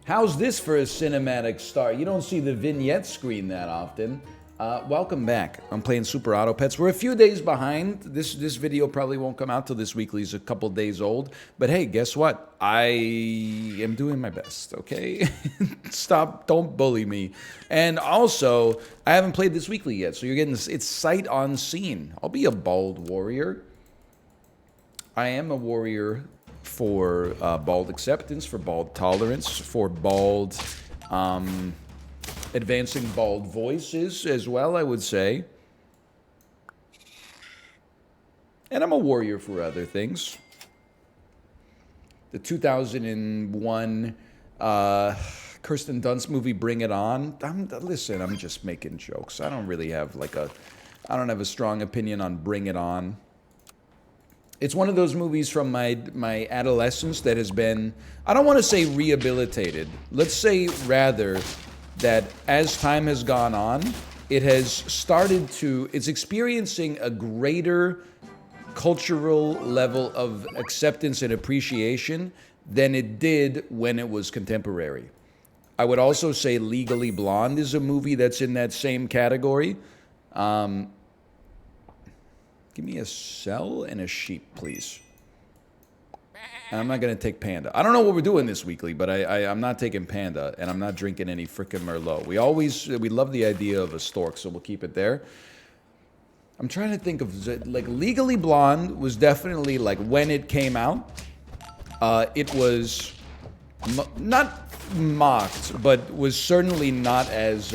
How's this for a cinematic start? You don't see the vignette screen that often. Welcome back. I'm playing Super Auto Pets. We're a few days behind. This video probably won't come out till this weekly is a couple days old. But hey, guess what? I am doing my best, okay? Stop, don't bully me. And also, I haven't played this weekly yet, so you're getting this, it's sight unseen. I'll be a bald warrior. I am a warrior for bald acceptance, for bald tolerance, for bald advancing bald voices as well, I would say. And I'm a warrior for other things. The 2001 Kirsten Dunst movie, Bring It On. Listen, I'm just making jokes. I don't really have I don't have a strong opinion on Bring It On. It's one of those movies from my adolescence that has been, I don't want to say rehabilitated. Let's say rather that as time has gone on, it has started to, it's experiencing a greater cultural level of acceptance and appreciation than it did when it was contemporary. I would also say Legally Blonde is a movie that's in that same category. Give me a cell and a sheep, please. And I'm not going to take Panda. I don't know what we're doing this weekly, but I'm not taking Panda, and I'm not drinking any frickin' Merlot. We love the idea of a stork, so we'll keep it there. I'm trying to think of, like, Legally Blonde was definitely, like, when it came out, it was not mocked, but was certainly not as,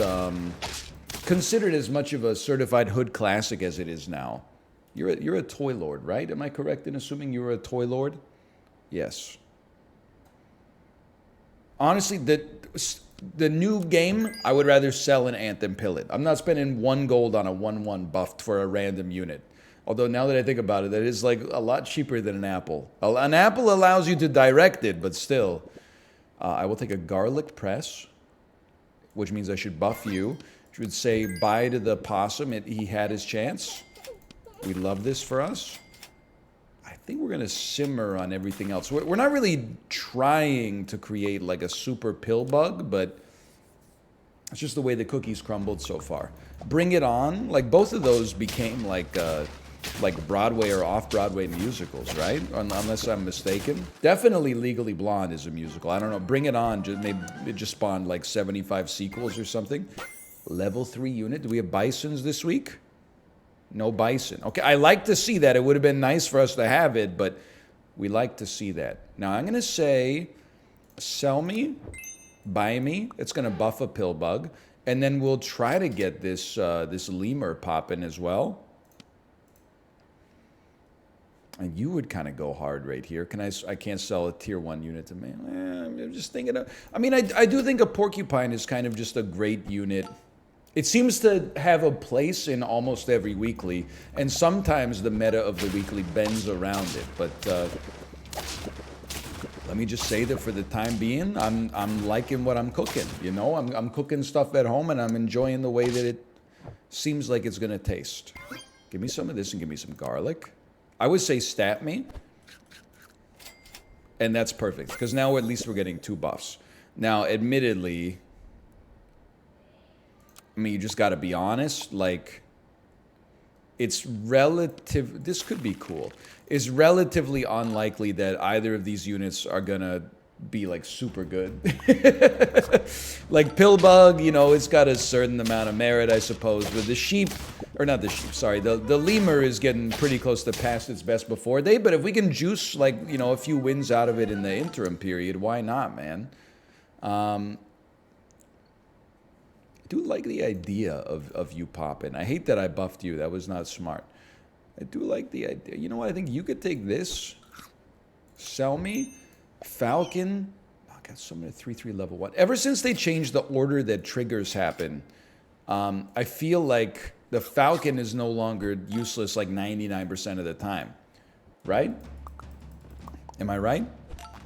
considered as much of a certified hood classic as it is now. You're a toy lord, right? Am I correct in assuming you're a toy lord? Yes. Honestly, the new game, I would rather sell an ant than pill it. I'm not spending 1 gold on a 1/1 buffed for a random unit. Although now that I think about it, that is like a lot cheaper than an apple. An apple allows you to direct it, but still. I will take a garlic press, which means I should buff you. Which would say bye to the possum. He had his chance. We love this for us. I think we're going to simmer on everything else. We're not really trying to create like a super pill bug, but it's just the way the cookies crumbled so far. Bring It On, like both of those became like Broadway or off-Broadway musicals, right? Unless I'm mistaken. Definitely Legally Blonde is a musical. I don't know. Bring It On, it just spawned like 75 sequels or something. Level 3 unit. Do we have bisons this week? No bison. Okay, I like to see that. It would have been nice for us to have it, but we like to see that. Now, I'm going to say, sell me, buy me. It's going to buff a pill bug. And then we'll try to get this lemur popping as well. And you would kind of go hard right here. I can't sell a tier 1 unit to me. I'm just thinking of, I mean, I do think a porcupine is kind of just a great unit. It seems to have a place in almost every weekly, and sometimes the meta of the weekly bends around it. But let me just say that for the time being, I'm liking what I'm cooking. You know, I'm cooking stuff at home, and I'm enjoying the way that it seems like it's gonna taste. Give me some of this and give me some garlic. I would say stat me, and that's perfect because now at least we're getting 2 buffs. Now, admittedly, I mean, you just got to be honest, like, it's relative, this could be cool. It's relatively unlikely that either of these units are going to be, like, super good. Like, Pillbug, you know, it's got a certain amount of merit, I suppose. But the sheep, or not the sheep, sorry, the lemur is getting pretty close to past its best before day. But if we can juice, like, you know, a few wins out of it in the interim period, why not, man? I do like the idea of you popping. I hate that I buffed you. That was not smart. I do like the idea. You know what? I think you could take this. Sell me. Falcon. Oh, I got so many 3/3 level 1. Ever since they changed the order that triggers happen, I feel like the Falcon is no longer useless like 99% of the time. Right? Am I right?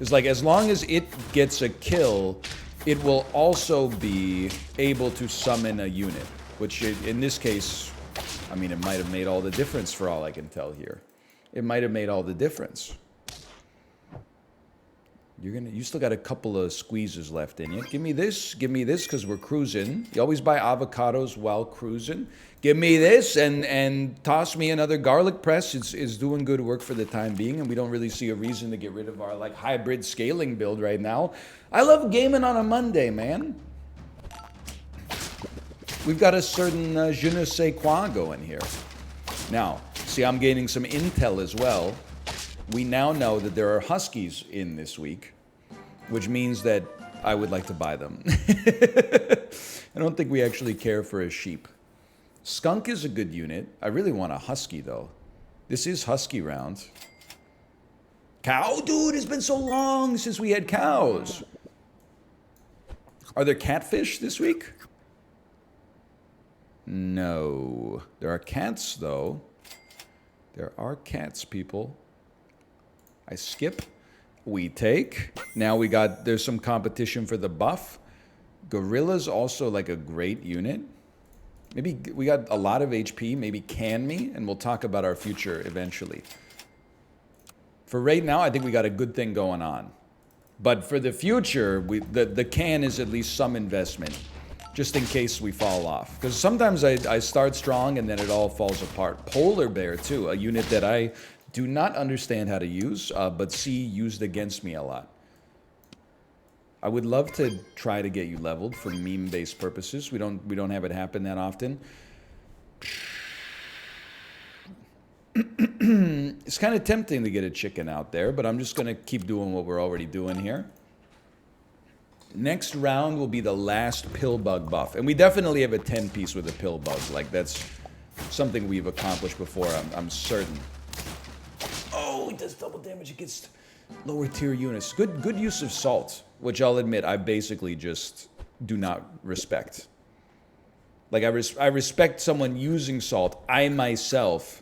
It's like as long as it gets a kill, it will also be able to summon a unit, which in this case, I mean, it might have made all the difference for all I can tell here. It might have made all the difference. You still got a couple of squeezes left in you. Give me this, because we're cruising. You always buy avocados while cruising. Give me this and toss me another garlic press. It's doing good work for the time being, and we don't really see a reason to get rid of our like hybrid scaling build right now. I love gaming on a Monday, man. We've got a certain je ne sais quoi going here. Now, see, I'm gaining some intel as well. We now know that there are huskies in this week, which means that I would like to buy them. I don't think we actually care for a sheep. Skunk is a good unit. I really want a husky, though. This is husky round. Cow? Dude, it's been so long since we had cows. Are there catfish this week? No. There are cats, though. There are cats, people. I skip. We take. Now we got, there's some competition for the buff. Gorilla's also like a great unit. Maybe we got a lot of HP. Maybe can me, and we'll talk about our future eventually. For right now, I think we got a good thing going on. But for the future, the can is at least some investment, just in case we fall off. Because sometimes I start strong and then it all falls apart. Polar Bear, too, a unit that I do not understand how to use, but see used against me a lot. I would love to try to get you leveled for meme-based purposes. We don't have it happen that often. It's kind of tempting to get a chicken out there, but I'm just going to keep doing what we're already doing here. Next round will be the last pill bug buff. And we definitely have a 10-piece with a pill bug. Like, that's something we've accomplished before, I'm certain. Oh, it does double damage against lower tier units. Good use of salt, which I'll admit I basically just do not respect. Like, I respect someone using salt. I myself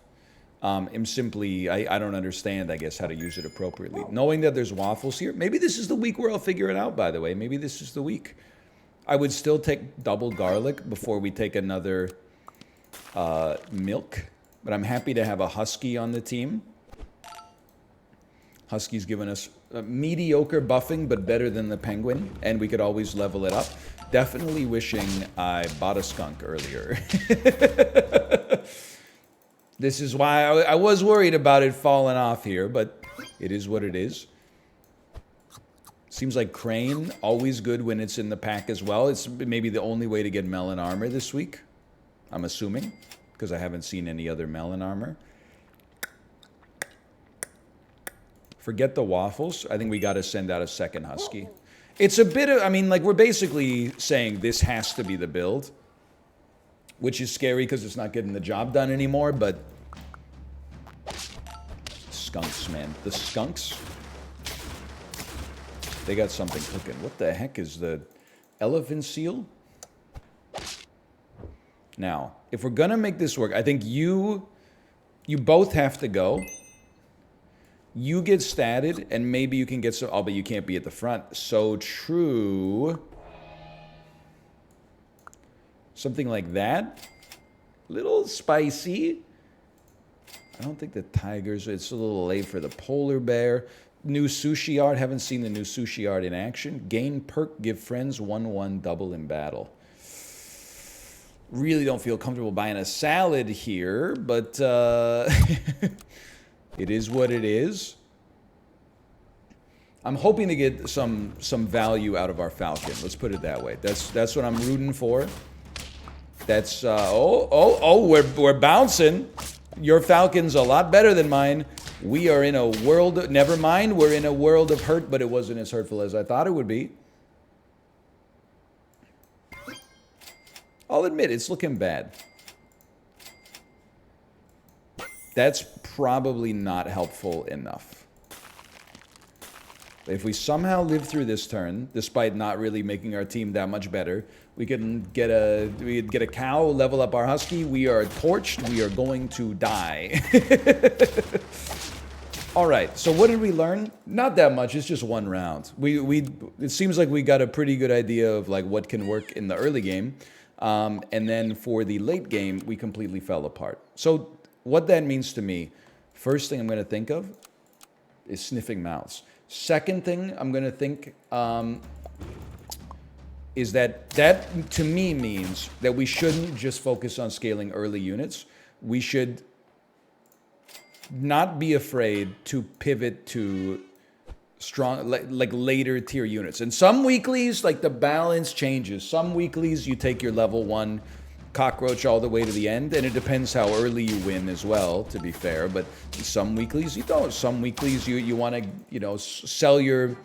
am simply, I don't understand, I guess, how to use it appropriately. Knowing that there's waffles here, maybe this is the week where I'll figure it out, by the way. Maybe this is the week. I would still take double garlic before we take another milk, but I'm happy to have a husky on the team. Husky's given us mediocre buffing, but better than the penguin, and we could always level it up. Definitely wishing I bought a skunk earlier. This is why I was worried about it falling off here, but it is what it is. Seems like Crane, always good when it's in the pack as well. It's maybe the only way to get melon armor this week, I'm assuming, because I haven't seen any other melon armor. Forget the waffles. I think we got to send out a second husky. It's a bit of, I mean, like, we're basically saying this has to be the build, which is scary because it's not getting the job done anymore, but skunks, man. The skunks, they got something cooking. What the heck is the elephant seal? Now, if we're going to make this work, I think you both have to go. You get statted, and maybe you can get some... Oh, but you can't be at the front. So true. Something like that. Little spicy. I don't think the tigers... It's a little late for the polar bear. New sushi art. Haven't seen the new sushi art in action. Gain perk, give friends 1/1 double in battle. Really don't feel comfortable buying a salad here, but... It is what it is. I'm hoping to get some value out of our Falcon. Let's put it that way. That's what I'm rooting for. That's we're bouncing. Your Falcon's a lot better than mine. We are in a world. Never mind. We're in a world of hurt, but it wasn't as hurtful as I thought it would be. I'll admit it's looking bad. That's probably not helpful enough. If we somehow live through this turn, despite not really making our team that much better, we can get a cow, level up our husky. We are torched. We are going to die. All right. So what did we learn? Not that much. It's just one round. It seems like we got a pretty good idea of like what can work in the early game, and then for the late game, we completely fell apart. So what that means to me, first thing I'm going to think of is sniffing mouths. Second thing I'm going to think is that to me means that we shouldn't just focus on scaling early units. We should not be afraid to pivot to strong, like later tier units. And some weeklies, like the balance changes. Some weeklies you take your level 1 cockroach all the way to the end, and it depends how early you win as well, to be fair. But some weeklies you don't. Some weeklies you want to, you know, sell your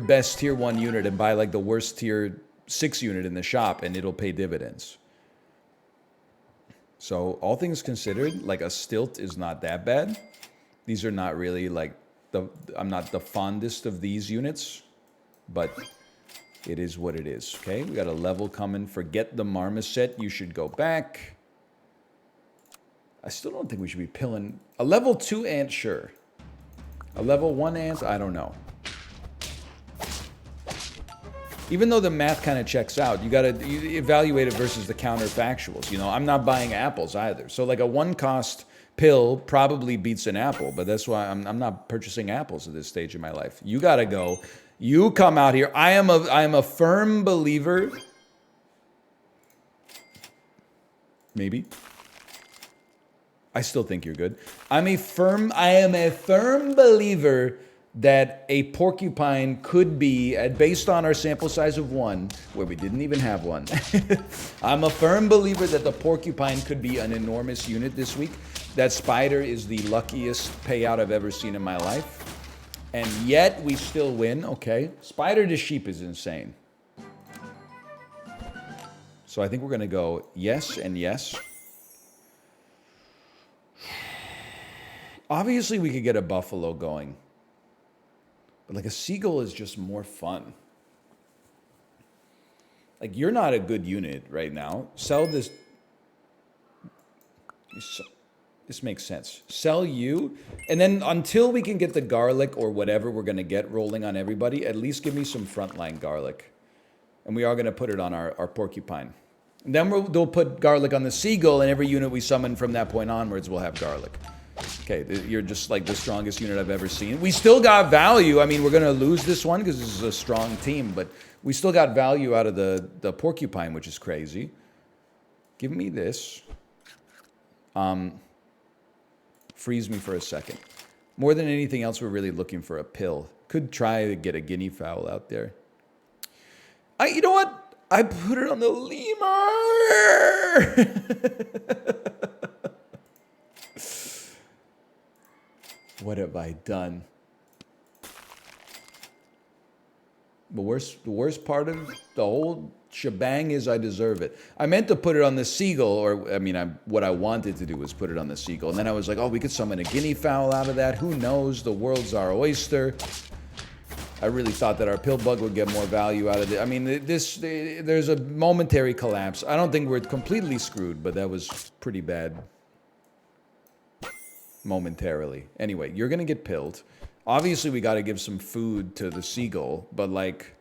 best tier 1 unit and buy like the worst tier 6 unit in the shop, and it'll pay dividends. So all things considered, like a stilt is not that bad. These are not really like I'm not the fondest of these units, but it is what it is. Okay, we got a level coming. Forget the marmoset. You should go back. I still don't think we should be pilling a level 2 ant. Sure, a level 1 ant. I don't know. Even though the math kind of checks out, you evaluate it versus the counterfactuals. You know, I'm not buying apples either. So like a 1-cost pill probably beats an apple, but that's why I'm not purchasing apples at this stage in my life. You gotta go. You come out here. I am a firm believer. Maybe. I still think you're good. I am a firm believer that a porcupine could be, based on our sample size of 1, where we didn't even have one. I'm a firm believer that the porcupine could be an enormous unit this week. That spider is the luckiest payout I've ever seen in my life. And yet we still win. Okay. Spider to sheep is insane. So I think we're going to go yes and yes. Obviously we could get a buffalo going. But like a seagull is just more fun. Like you're not a good unit right now. Sell this. This makes sense. Sell you. And then until we can get the garlic or whatever we're going to get rolling on everybody, at least give me some frontline garlic. And we are going to put it on our porcupine. And then they'll put garlic on the seagull, and every unit we summon from that point onwards will have garlic. Okay, you're just like the strongest unit I've ever seen. We still got value. I mean, we're going to lose this one because this is a strong team, but we still got value out of the porcupine, which is crazy. Give me this. Freeze me for a second. More than anything else, we're really looking for a pill. Could try to get a guinea fowl out there. You know what? I put it on the lemur. What have I done? The worst part of the whole shebang is I deserve it. I meant to put it on the seagull, or I mean, what I wanted to do was put it on the seagull. And then I was like, oh, we could summon a guinea fowl out of that. Who knows? The world's our oyster. I really thought that our pill bug would get more value out of it. I mean, there's a momentary collapse. I don't think we're completely screwed, but that was pretty bad. Momentarily. Anyway, you're going to get pilled. Obviously, we got to give some food to the seagull, but like,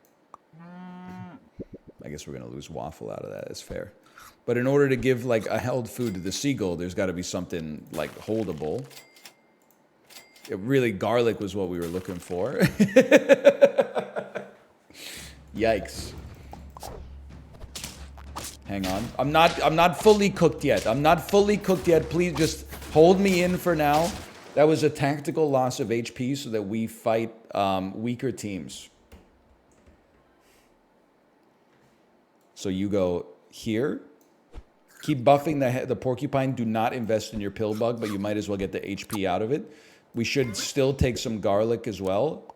I guess we're going to lose waffle out of that. It's fair. But in order to give like a held food to the seagull, there's got to be something like holdable. It really, garlic was what we were looking for. Yikes. Hang on. I'm not fully cooked yet. I'm not fully cooked yet. Please just hold me in for now. That was a tactical loss of HP so that we fight weaker teams. So you go here. Keep buffing the porcupine. Do not invest in your pill bug, but you might as well get the HP out of it. We should still take some garlic as well.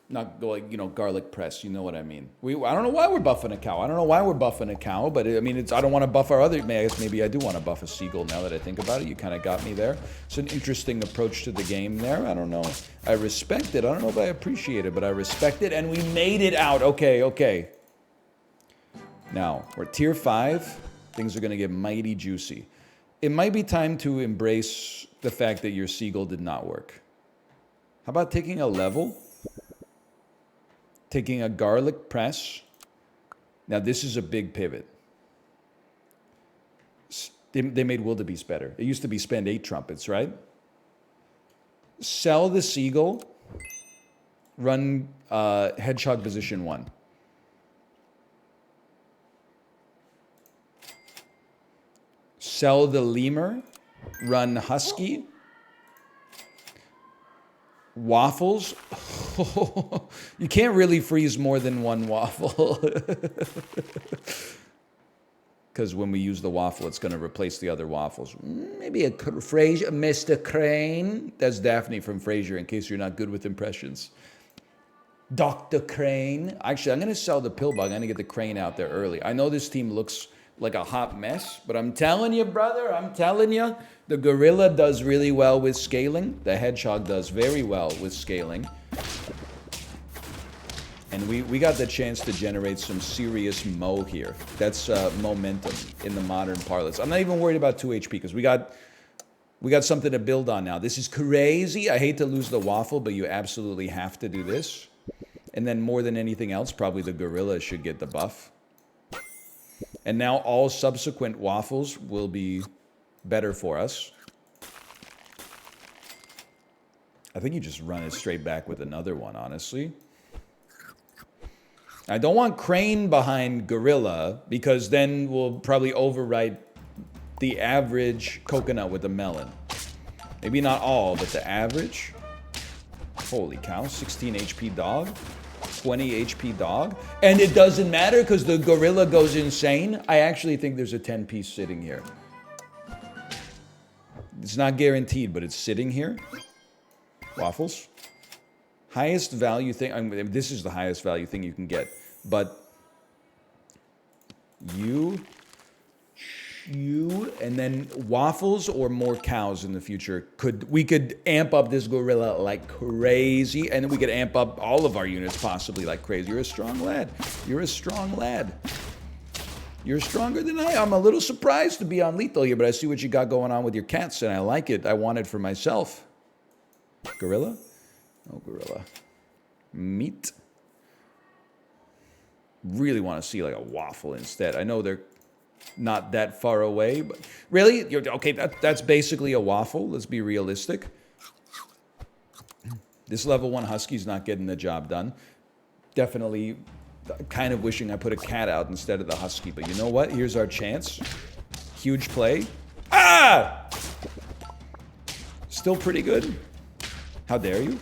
Not like, you know, garlic press. You know what I mean. I don't know why we're buffing a cow. I don't know why we're buffing a cow, but I mean, I don't want to buff our other. I guess maybe I do want to buff a seagull now that I think about it. You kind of got me there. It's an interesting approach to the game there. I don't know. I respect it. I don't know if I appreciate it, but I respect it. And we made it out. Okay, okay. Now, we're tier 5. Things are going to get mighty juicy. It might be time to embrace the fact that your seagull did not work. How about taking a level? Taking a garlic press. Now, this is a big pivot. They made wildebeest better. It used to be spend 8 trumpets, right? Sell the seagull. Run hedgehog position 1. Sell the lemur. Run husky. Waffles. You can't really freeze more than 1 waffle. Because when we use the waffle, it's going to replace the other waffles. Maybe a Frasier, Mr. Crane. That's Daphne from Frasier, in case you're not good with impressions. Dr. Crane. Actually, I'm going to sell the pillbug. I'm going to get the crane out there early. I know this team looks like a hot mess, but I'm telling you, brother, I'm telling you, the gorilla does really well with scaling. The hedgehog does very well with scaling. And we got the chance to generate some serious mo here. That's momentum in the modern parlance. I'm not even worried about 2 HP because we got something to build on now. This is crazy. I hate to lose the waffle, but you absolutely have to do this. And then more than anything else, probably the gorilla should get the buff. And now all subsequent waffles will be better for us. I think you just run it straight back with another one, honestly. I don't want crane behind gorilla because then we'll probably overwrite the average coconut with the melon. Maybe not all, but the average. Holy cow, 16 HP dog, 20 HP dog. And it doesn't matter because the gorilla goes insane. I actually think there's a 10-piece sitting here. It's not guaranteed, but it's sitting here. Waffles. Highest value thing. I mean, this is the highest value thing you can get. But you, and then waffles or more cows in the future. We could amp up this gorilla like crazy, and then we could amp up all of our units possibly like crazy. You're a strong lad. You're a strong lad. You're stronger than I am. I'm a little surprised to be on lethal here, but I see what you got going on with your cats, and I like it. I want it for myself. Gorilla? Oh, gorilla. Meat. Really want to see like a waffle instead. I know they're not that far away, but really? Okay, that's basically a waffle. Let's be realistic. This level 1 husky's not getting the job done. Definitely kind of wishing I put a cat out instead of the husky, but you know what? Here's our chance. Huge play. Ah! Still pretty good. How dare you?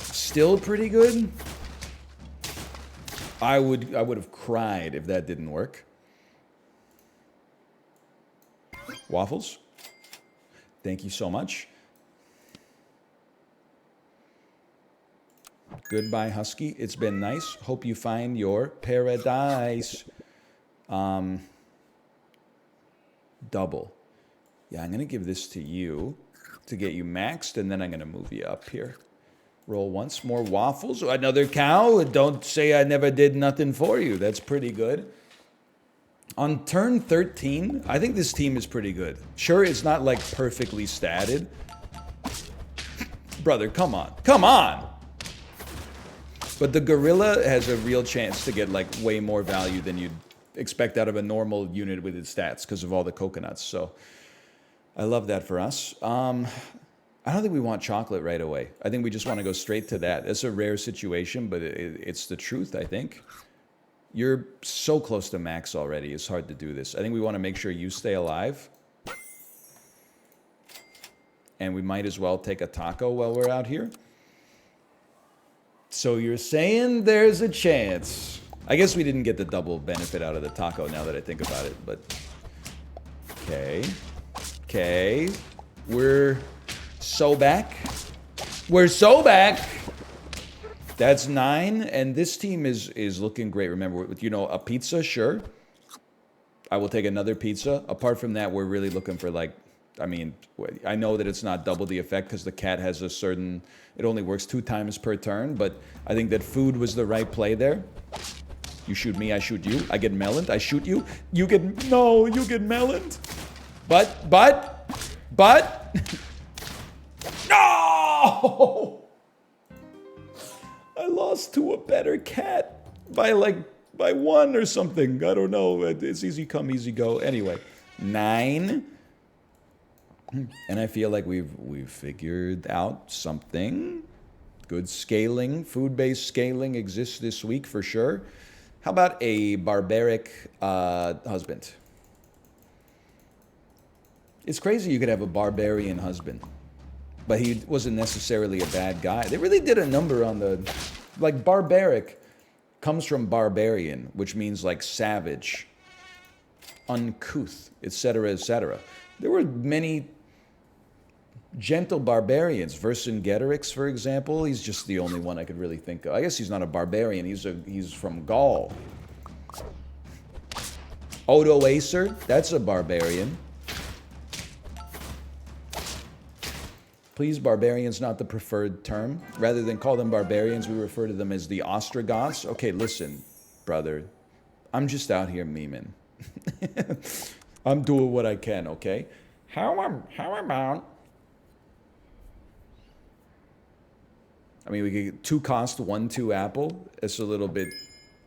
Still pretty good. I would have cried if that didn't work. Waffles. Thank you so much. Goodbye, husky. It's been nice. Hope you find your paradise. Double. Yeah, I'm going to give this to you to get you maxed, and then I'm going to move you up here. Roll once. More waffles. Another cow. Don't say I never did nothing for you. That's pretty good. On turn 13, I think this team is pretty good. Sure, it's not like perfectly statted. Brother, come on. Come on! But the gorilla has a real chance to get like way more value than you'd expect out of a normal unit with its stats because of all the coconuts. So I love that for us. I don't think we want chocolate right away. I think we just want to go straight to that. It's a rare situation, but it's the truth, I think. You're so close to max already. It's hard to do this. I think we want to make sure you stay alive. And we might as well take a taco while we're out here. So you're saying there's a chance. I guess we didn't get the double benefit out of the taco now that I think about it, but... Okay. Okay. We're so back. We're so back. That's 9, and this team is looking great. Remember, you know, a pizza, sure. I will take another pizza. Apart from that, we're really looking for like, I mean, I know that it's not double the effect because the cat has a certain, it only works 2 times per turn, but I think that food was the right play there. You shoot me, I shoot you. I get meloned, I shoot you. You get, no, you get meloned. But, no! I lost to a better cat by 1 or something. I don't know. It's easy come, easy go. Anyway, 9. And I feel like we've figured out something. Good scaling, food-based scaling exists this week for sure. How about a barbaric husband? It's crazy you could have a barbarian husband, but he wasn't necessarily a bad guy. They really did a number on the, like, barbaric comes from barbarian, which means like savage, uncouth, etc., etc. There were many gentle barbarians. Vercingetorix, for example, he's just the only one I could really think of. I guess he's not a barbarian. He's from Gaul. Odoacer, that's a barbarian. Please, barbarian's not the preferred term. Rather than call them barbarians, we refer to them as the Ostrogoths. Okay, listen, brother. I'm just out here memeing. I'm doing what I can, okay? How about... I mean, we could get 2 cost, 1, 2 apple. It's a little bit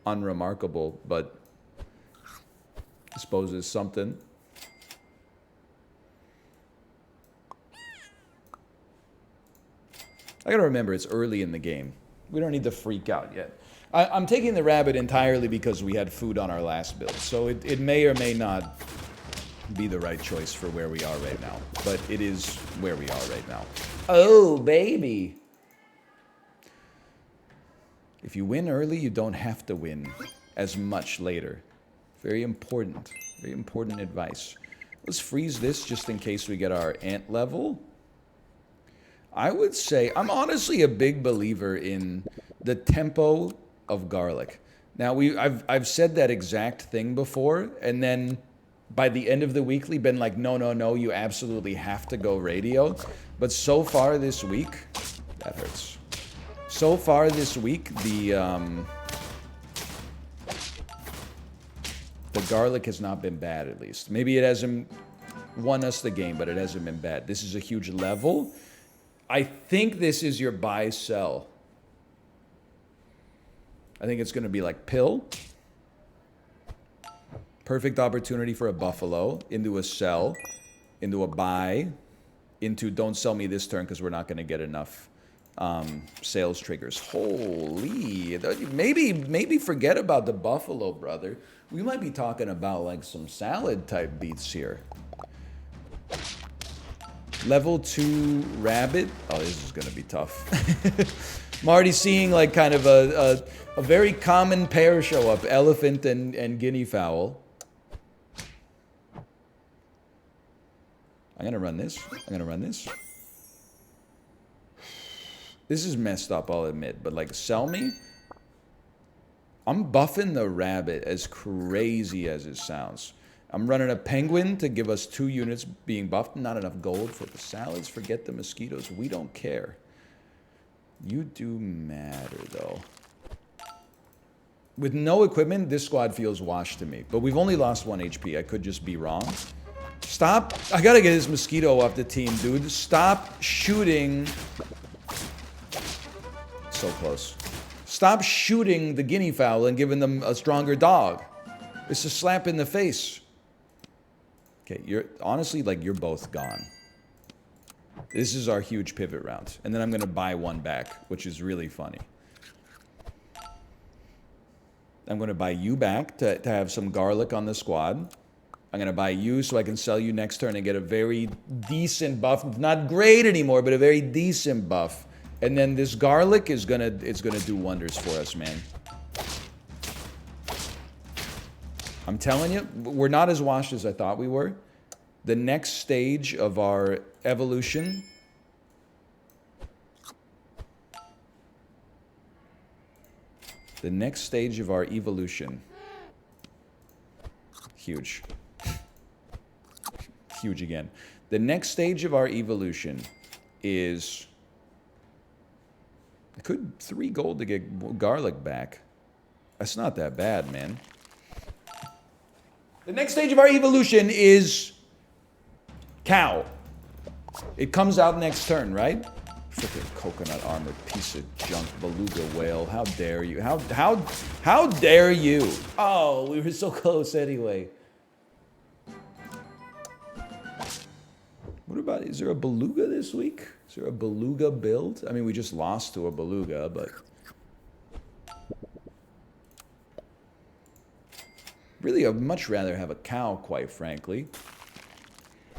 unremarkable, but I suppose it's something. I gotta remember, it's early in the game. We don't need to freak out yet. I'm taking the rabbit entirely because we had food on our last build, so it may or may not be the right choice for where we are right now. But it is where we are right now. Oh, baby! If you win early, you don't have to win as much later. Very important advice. Let's freeze this just in case we get our ant level. I would say, I'm honestly a big believer in the tempo of garlic. Now, I've said that exact thing before, and then by the end of the weekly, been like, no, you absolutely have to go radio. But so far this week, that hurts. So far this week, the garlic has not been bad, at least. Maybe it hasn't won us the game, but it hasn't been bad. This is a huge level. I think this is your buy-sell. I think it's going to be like pill. Perfect opportunity for a buffalo. Into a sell. Into a buy. Into don't sell me this turn because we're not going to get enough sales triggers. Holy. Maybe forget about the buffalo, brother. We might be talking about like some salad type beats here. Level 2 rabbit. Oh, this is going to be tough. I'm already seeing like kind of a very common pair show up. Elephant and guinea fowl. I'm going to run this. This is messed up, I'll admit. But like, sell me? I'm buffing the rabbit as crazy as it sounds. I'm running a penguin to give us 2 units being buffed. Not enough gold for the salads. Forget the mosquitoes. We don't care. You do matter, though. With no equipment, this squad feels washed to me. But we've only lost 1 HP. I could just be wrong. Stop. I gotta get this mosquito off the team, dude. Stop shooting. So close. Stop shooting the guinea fowl and giving them a stronger dog. It's a slap in the face. Okay, you're honestly, like, you're both gone. This is our huge pivot round. And then I'm going to buy 1 back, which is really funny. I'm going to buy you back to have some garlic on the squad. I'm going to buy you so I can sell you next turn and get a very decent buff. Not great anymore, but a very decent buff. And then this garlic is gonna do wonders for us, man. I'm telling you, we're not as washed as I thought we were. The next stage of our evolution. The next stage of our evolution. Huge. Huge again. The next stage of our evolution is... I could 3 gold to get garlic back. That's not that bad, man. The next stage of our evolution is cow. It comes out next turn, right? Freaking coconut armor piece of junk, beluga whale. How dare you? How dare you? Oh, we were so close anyway. What about, is there a beluga this week? Is there a beluga build? I mean, we just lost to a beluga, but... Really, I'd much rather have a cow, quite frankly.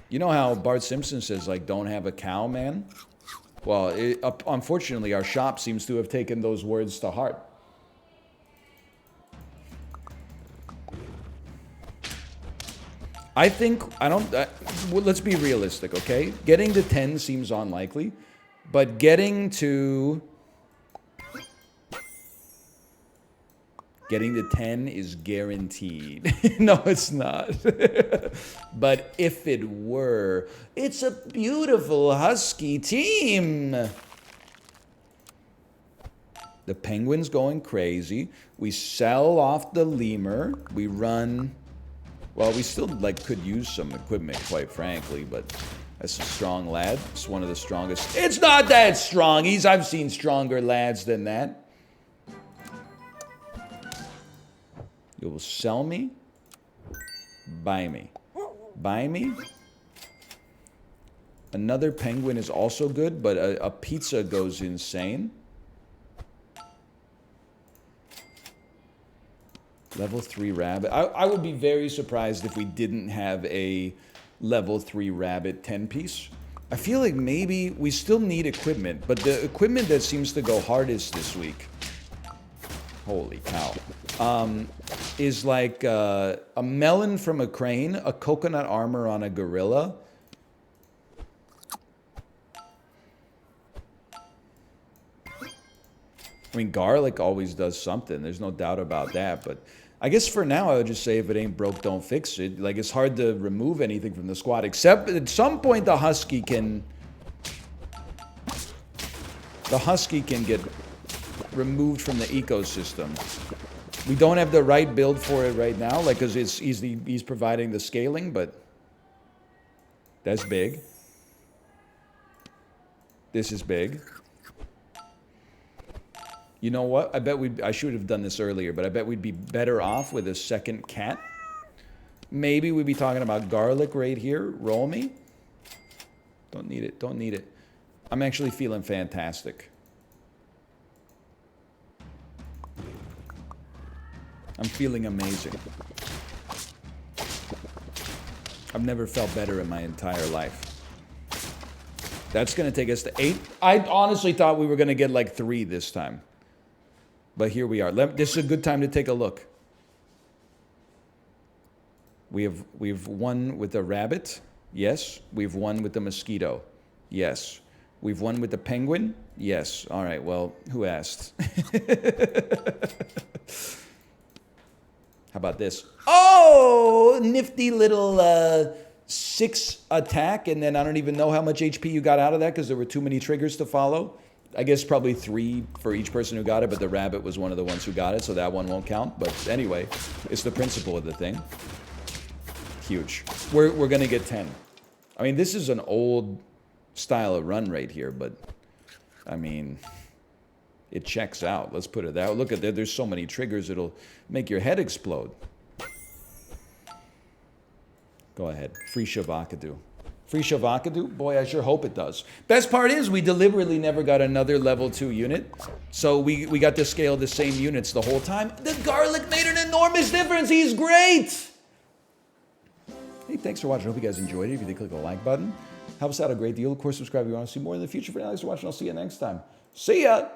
You know how Bart Simpson says, like, don't have a cow, man? Well, unfortunately, our shop seems to have taken those words to heart. I think, well, let's be realistic, okay? Getting to 10 seems unlikely, but getting to 10 is guaranteed. No, it's not. But if it were, it's a beautiful husky team. The penguin's going crazy. We sell off the lemur. We run... Well, we still, like, could use some equipment, quite frankly, but that's a strong lad. It's one of the strongest. It's not that strong. I've seen stronger lads than that. You will sell me. Buy me. Buy me. Another penguin is also good, but a pizza goes insane. Level 3 rabbit. I would be very surprised if we didn't have a level 3 rabbit 10-piece. I feel like maybe we still need equipment, but the equipment that seems to go hardest this week, holy cow, is like a melon from a crane, a coconut armor on a gorilla. I mean, garlic always does something. There's no doubt about that, but... I guess for now, I would just say if it ain't broke, don't fix it. Like, it's hard to remove anything from the squad, except at some point the husky can... The husky can get removed from the ecosystem. We don't have the right build for it right now, like, because he's providing the scaling, but... That's big. This is big. You know what? I bet I should have done this earlier, but I bet we'd be better off with a second cat. Maybe we'd be talking about garlic right here. Roll me. Don't need it. Don't need it. I'm actually feeling fantastic. I'm feeling amazing. I've never felt better in my entire life. That's going to take us to 8. I honestly thought we were going to get like 3 this time. But here we are. This is a good time to take a look. We've won with the rabbit. Yes. We've won with the mosquito. Yes. We've won with the penguin. Yes. All right. Well, who asked? How about this? Oh, nifty little 6 attack, and then I don't even know how much HP you got out of that because there were too many triggers to follow. I guess probably 3 for each person who got it, but the rabbit was one of the ones who got it, so that one won't count. But anyway, it's the principle of the thing. Huge. We're going to get 10. I mean, this is an old style of run right here, but, I mean, it checks out. Let's put it that way. Look at that. There's so many triggers, it'll make your head explode. Go ahead. Free Shavakadu. Free Shavakadu? Boy, I sure hope it does. Best part is we deliberately never got another level 2 unit. So we got to scale the same units the whole time. The garlic made an enormous difference. He's great. Hey, thanks for watching. I hope you guys enjoyed it. If you did, click the like button. Helps out a great deal. Of course, subscribe if you want to see more in the future. For now, thanks for watching. I'll see you next time. See ya.